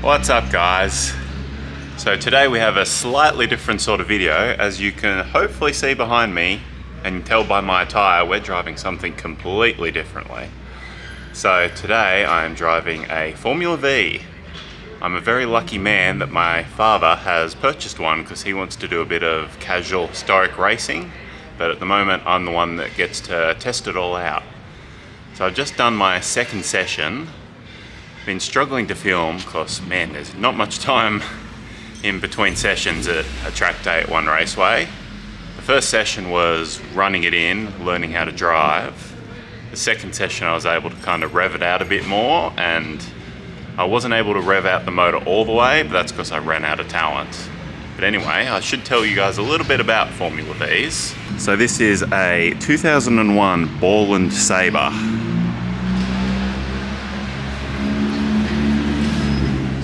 What's up, guys? So today we have a slightly different sort of video. As you can hopefully see behind me and tell by my attire, we're driving something completely differently. So today I am driving a Formula Vee. I'm a very lucky man that my father has purchased one because he wants to do a bit of casual historic racing, but at the moment I'm the one that gets to test it all out. So I've just done my second session. Been struggling to film because, man, there's not much time in between sessions at a track day at one raceway. The first session was running it in, learning how to drive. The second session I was able to kind of rev it out a bit more, and I wasn't able to rev out the motor all the way, but that's because I ran out of talent. But anyway, I should tell you guys a little bit about Formula Vees. So this is a 2001 Borland Sabre.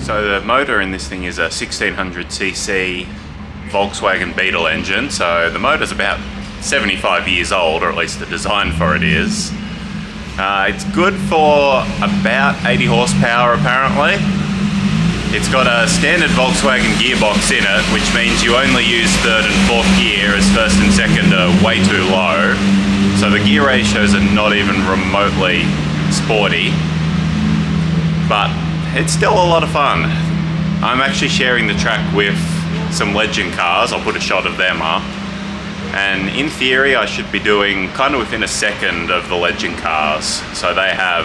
So the motor in this thing is a 1600cc Volkswagen Beetle engine. So the motor's about 75 years old, or at least the design for it is. It's good for about 80 horsepower apparently. It's got a standard Volkswagen gearbox in it, which means you only use third and fourth gear, as first and second are way too low. So the gear ratios are not even remotely sporty, but it's still a lot of fun. I'm actually sharing the track with some legend cars. I'll put a shot of them up. And in theory, I should be doing kind of within a second of the legend cars. So they have,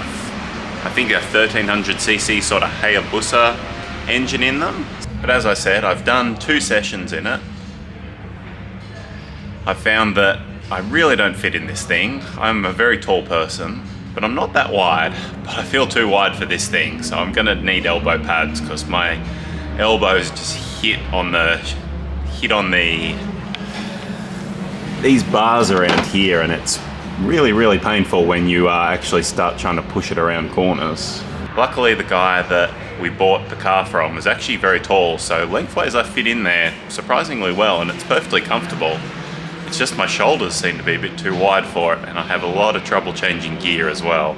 I think, a 1300cc sort of Hayabusa engine in them. But as I said, I've done 2 sessions in it. I found that I really don't fit in this thing. I'm a very tall person, but I'm not that wide, but I feel too wide for this thing, so I'm gonna need elbow pads because my elbows just hit on these bars around here, and it's really painful when you actually start trying to push it around corners. Luckily, the guy that we bought the car from is actually very tall, so lengthways I fit in there surprisingly well, and it's perfectly comfortable. It's just my shoulders seem to be a bit too wide for it, and I have a lot of trouble changing gear as well.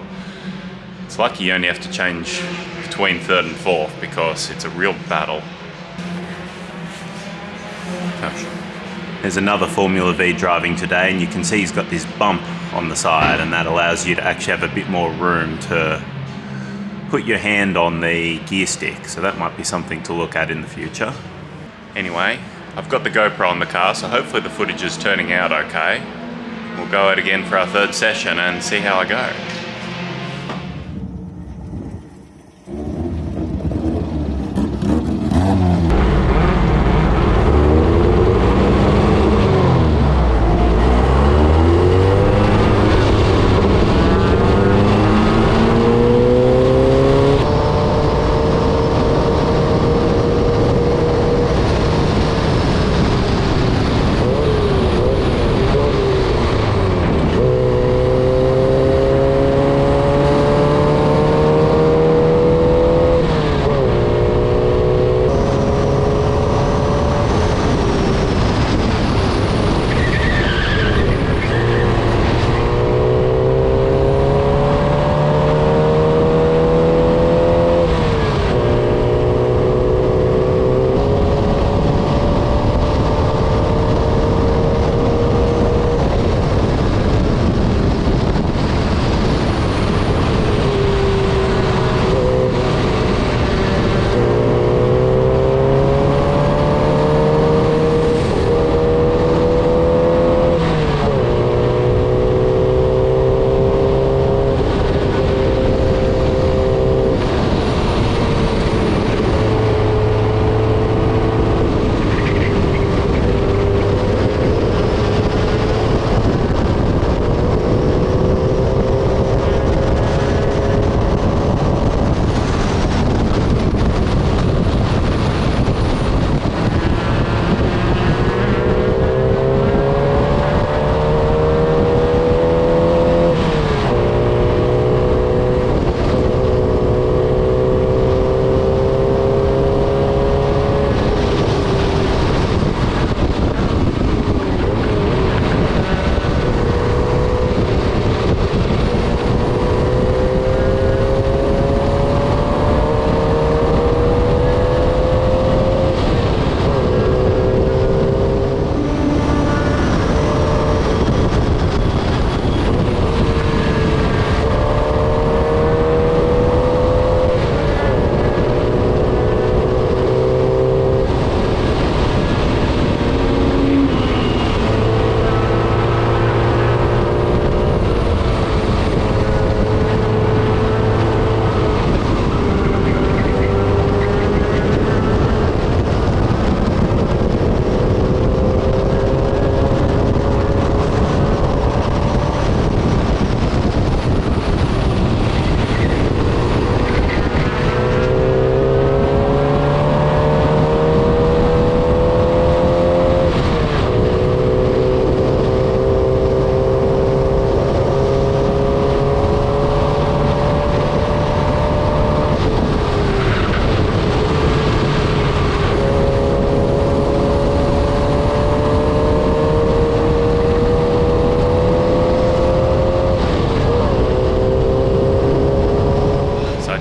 It's lucky you only have to change between third and fourth because it's a real battle. There's another Formula Vee driving today, and you can see he's got this bump on the side, and that allows you to actually have a bit more room to put your hand on the gear stick, so that might be something to look at in the future. Anyway, I've got the GoPro on the car, so hopefully the footage is turning out okay. We'll go out again for our third session and see how I go.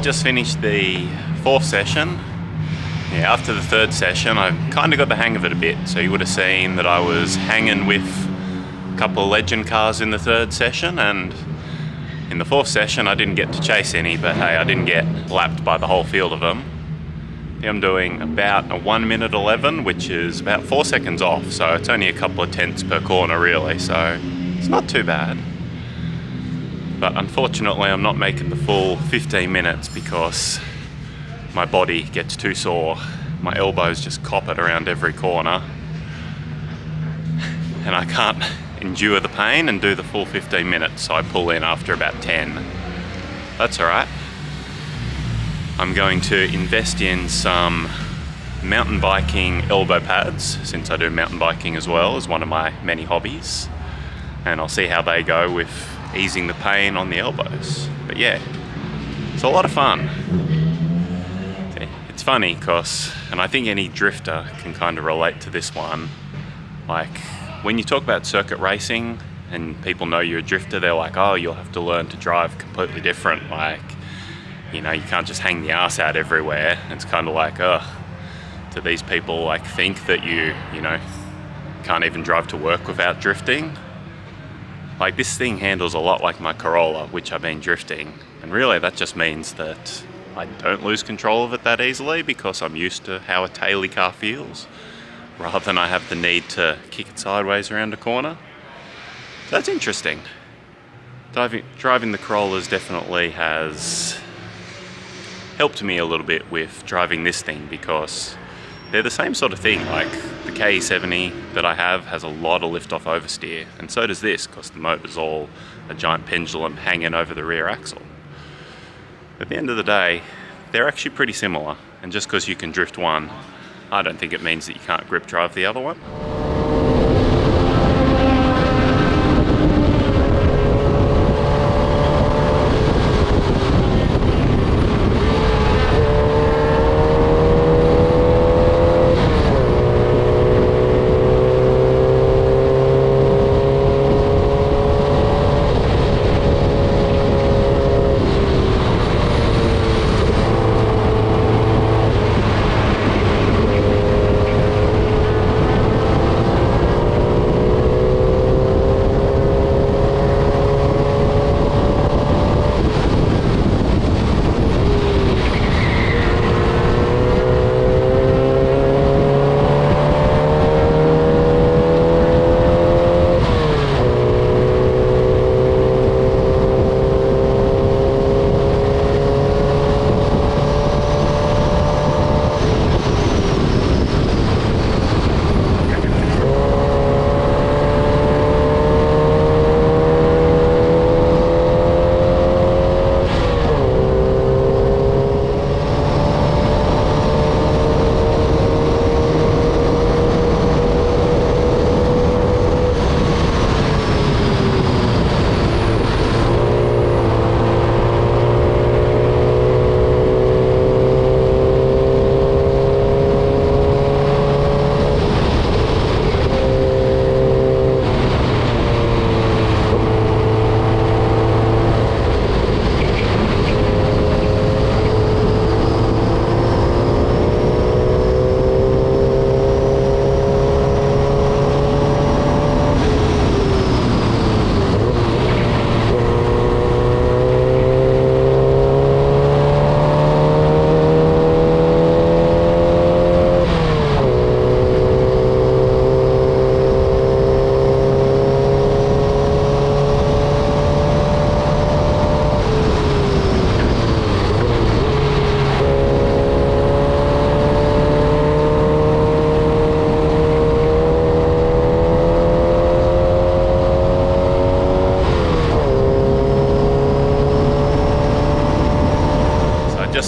just finished the fourth session. Yeah, after the third session, I kind of got the hang of it a bit. So you would have seen that I was hanging with a couple of legend cars in the third session, and in the fourth session I didn't get to chase any, but hey, I didn't get lapped by the whole field of them. I'm doing about a 1 minute 11, which is about 4 seconds off, so it's only a couple of tenths per corner really, so it's not too bad. But unfortunately I'm not making the full 15 minutes because my body gets too sore. My elbows just cop it around every corner and I can't endure the pain and do the full 15 minutes, so I pull in after about 10. That's alright. I'm going to invest in some mountain biking elbow pads, since I do mountain biking as well as one of my many hobbies, and I'll see how they go with easing the pain on the elbows. But yeah, it's a lot of fun. It's funny because, and I think any drifter can kind of relate to this one, like when you talk about circuit racing and people know you're a drifter, they're like, oh, you'll have to learn to drive completely different, like, you know, you can't just hang the ass out everywhere. It's kind of like, oh, do these people like think that you know, can't even drive to work without drifting? Like, this thing handles a lot like my Corolla, which I've been drifting, and really that just means that I don't lose control of it that easily because I'm used to how a taily car feels, rather than I have the need to kick it sideways around a corner. So that's interesting. Driving the Corollas definitely has helped me a little bit with driving this thing because they're the same sort of thing. Like the KE70 that I have has a lot of lift off oversteer, and so does this because the motor's all a giant pendulum hanging over the rear axle. At the end of the day, they're actually pretty similar, and just because you can drift one, I don't think it means that you can't grip drive the other one.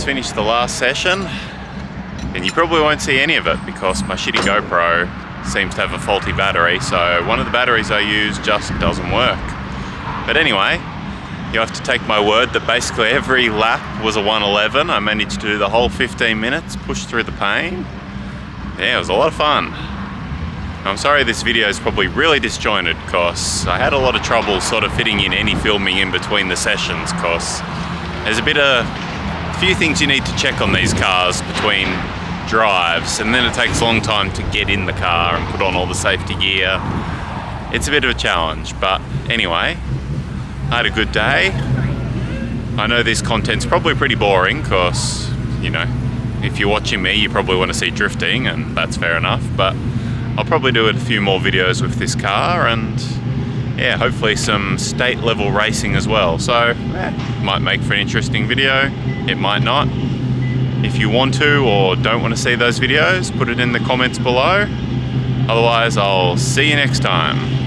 Finished the last session, and you probably won't see any of it because my shitty GoPro seems to have a faulty battery, so one of the batteries I use just doesn't work. But anyway, you have to take my word that basically every lap was a 111. I managed to do the whole 15 minutes, push through the pain. Yeah, it was a lot of fun. I'm sorry this video is probably really disjointed because I had a lot of trouble sort of fitting in any filming in between the sessions because there's a bit of few things you need to check on these cars between drives, and then it takes a long time to get in the car and put on all the safety gear. It's a bit of a challenge, but anyway, I had a good day. I know this content's probably pretty boring because, you know, if you're watching me, you probably want to see drifting, and that's fair enough, but I'll probably do a few more videos with this car, and yeah, hopefully some state level racing as well. So might make for an interesting video, it might not. If you want to or don't want to see those videos, put it in the comments below. Otherwise, I'll see you next time.